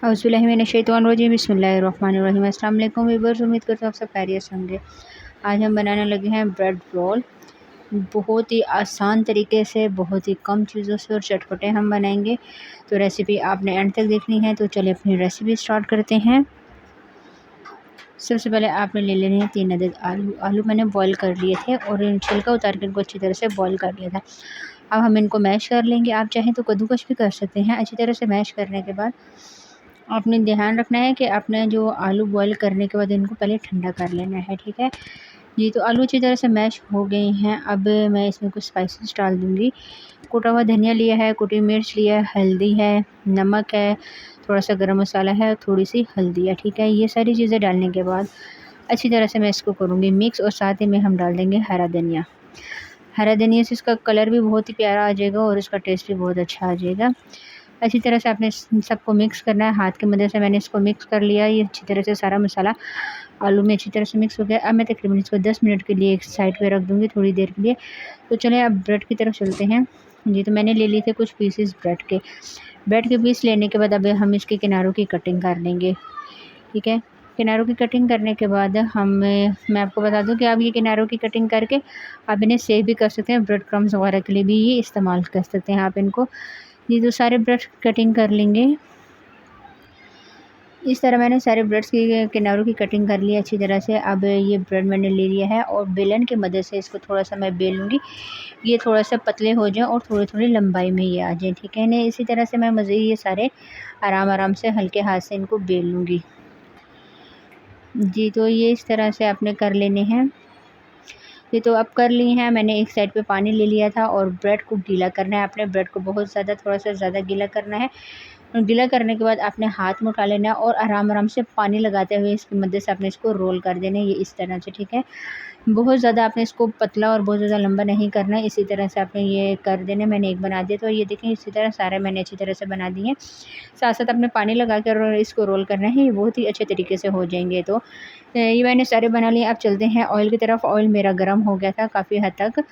औज़ुबिल्लाहिमिनश्शैतानिर्रजीम बिस्मिल्लाहिर्रहमानिर्रहीम। अस्सलाम वालेकुम व्यूअर्स, उम्मीद करता हूँ आप सब खैरियत से होंगे। आज हम बनाने लगे हैं ब्रेड रोल। बहुत ही आसान तरीके से, बहुत ही कम चीज़ों से और चटपटे हम बनाएंगे। तो रेसिपी आपने एंड तक देखनी है। तो चलिए अपनी रेसिपी स्टार्ट करते हैं। सबसे पहले आपने ले लेने हैं 3 अदद आलू मैंने बॉईल कर लिए थे और छिलका उतार के इनको अच्छी तरह से बॉईल कर लिया था। अब हम इनको मैश कर लेंगे। आप चाहें तो कद्दूकश भी कर सकते हैं। अच्छी तरह से मैश करने के बाद आपने ध्यान रखना है कि आपने जो आलू बॉईल करने के बाद इनको पहले ठंडा कर लेना है, ठीक है जी। तो आलू अच्छी तरह से मैश हो गए हैं। अब मैं इसमें कुछ स्पाइसेस डाल दूँगी। कुटा हुआ धनिया लिया है, कुटी मिर्च लिया है, हल्दी है, नमक है, थोड़ा सा गरम मसाला है, थोड़ी सी हल्दी है, ठीक है। ये सारी चीज़ें डालने के बाद अच्छी तरह से मैं इसको करूँगी मिक्स और साथ ही में हम डाल देंगे हरा धनिया। हरा धनिया से इसका कलर भी बहुत ही प्यारा आ जाएगा और इसका टेस्ट भी बहुत अच्छा आ जाएगा। अच्छी तरह से आपने सबको मिक्स करना है। हाथ की मदद से मैंने इसको मिक्स कर लिया। ये अच्छी तरह से सारा मसाला आलू में अच्छी तरह से मिक्स हो गया। अब मैं तकरीबन इसको 10 मिनट के लिए एक साइड पे रख दूँगी, थोड़ी देर के लिए। तो चलें अब ब्रेड की तरफ चलते हैं जी। तो मैंने ले लिए थे कुछ पीसेस ब्रेड के पीस लेने के बाद अब हम इसके किनारों की कटिंग कर लेंगे, ठीक है। किनारों की कटिंग करने के बाद मैं आपको बता दूं कि आप ये किनारों की कटिंग करके आप इन्हें सेव भी कर सकते हैं। ब्रेड क्रम्स वगैरह के लिए भी ये इस्तेमाल कर सकते हैं आप इनको। ये तो सारे ब्रेड कटिंग कर लेंगे। इस तरह मैंने सारे ब्रेड्स की किनारों की कटिंग कर ली अच्छी तरह से। अब ये ब्रेड मैंने ले लिया है और बेलन की मदद से इसको थोड़ा सा मैं बेल लूँगी। ये थोड़ा सा पतले हो जाएं और थोड़ी थोड़ी लंबाई में ये आ जाएं, ठीक है। इन्हें इसी तरह से मैं मज़ीद ये सारे आराम से हल्के हाथ से इनको बेल लूँगी जी। तो ये इस तरह से आपने कर लेने हैं। ये तो अब कर ली हैं। मैंने एक साइड पे पानी ले लिया था और ब्रेड को गीला करना है। आपने ब्रेड को बहुत ज़्यादा थोड़ा सा ज़्यादा गीला करना है। गीला करने के बाद आपने हाथ में उठा लेना है और आराम से पानी लगाते हुए इसकी मदद से आपने इसको रोल कर देना है, ये इस तरह से, ठीक है। बहुत ज़्यादा आपने इसको पतला और बहुत ज़्यादा लंबा नहीं करना है। इसी तरह से आपने ये कर देना। मैंने एक बना दिया। तो ये देखें इसी तरह सारे मैंने अच्छी तरह से बना दिए। साथ साथ आपने पानी लगा कर इसको रोल करना है। ये बहुत ही अच्छे तरीके से हो जाएंगे। तो ये मैंने सारे बना लिए। अब चलते हैं ऑयल की तरफ। ऑयल मेरा गर्म हो गया था काफ़ी हद तक।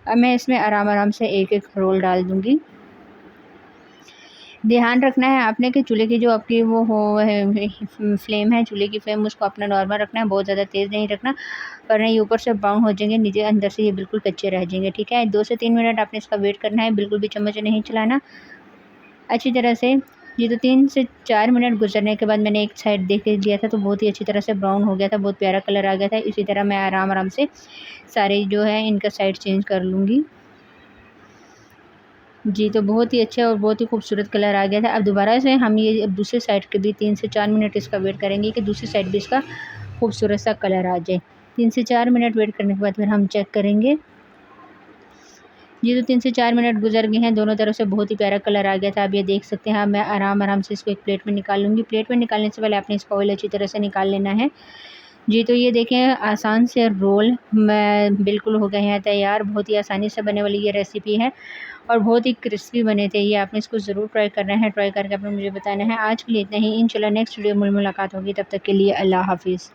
अब मैं इसमें आराम से एक एक रोल डाल दूँगी। ध्यान रखना है आपने कि चूल्हे की जो आपकी वो हो है फ्लेम है, चूल्हे की फ्लेम उसको अपना नॉर्मल रखना है, बहुत ज़्यादा तेज़ नहीं रखना, वरना ये ऊपर से ब्राउन हो जाएंगे, नीचे अंदर से ये बिल्कुल कच्चे रह जाएंगे, ठीक है। 2 से 3 मिनट आपने इसका वेट करना है, बिल्कुल भी चम्मच नहीं चलाना अच्छी तरह से। ये तो 3 से 4 मिनट गुजरने के बाद मैंने एक साइड देख लिया था तो बहुत ही अच्छी तरह से ब्राउन हो गया था, बहुत प्यारा कलर आ गया था। इसी तरह मैं आराम से सारे जो है इनका साइड चेंज कर लूँगी जी। तो बहुत ही अच्छा और बहुत ही खूबसूरत कलर आ गया था। अब दोबारा से हम ये अब दूसरी साइड के भी 3 से 4 मिनट इसका वेट करेंगे कि दूसरी साइड भी इसका खूबसूरत सा कलर आ जाए। 3 से 4 मिनट वेट करने के बाद फिर हम चेक करेंगे। ये तो 3 से 4 मिनट गुजर गए हैं, दोनों तरफ से बहुत ही प्यारा कलर आ गया था। आप ये देख सकते हैं। अब मैं आराम से इसको एक प्लेट में निकाल लूँगी। प्लेट में निकालने से पहले आपने इसका ऑयल अच्छी तरह से निकाल लेना है जी। तो ये देखें आसान से रोल मैं बिल्कुल हो गए हैं तैयार। बहुत ही आसानी से बनने वाली ये रेसिपी है और बहुत ही क्रिस्पी बने थे ये। आपने इसको ज़रूर ट्राई करना है। ट्राई करके आपने मुझे बताना है। आज के लिए इतना ही। इंशाल्लाह नेक्स्ट वीडियो में मुलाकात होगी। तब तक के लिए अल्लाह हाफ़िज़।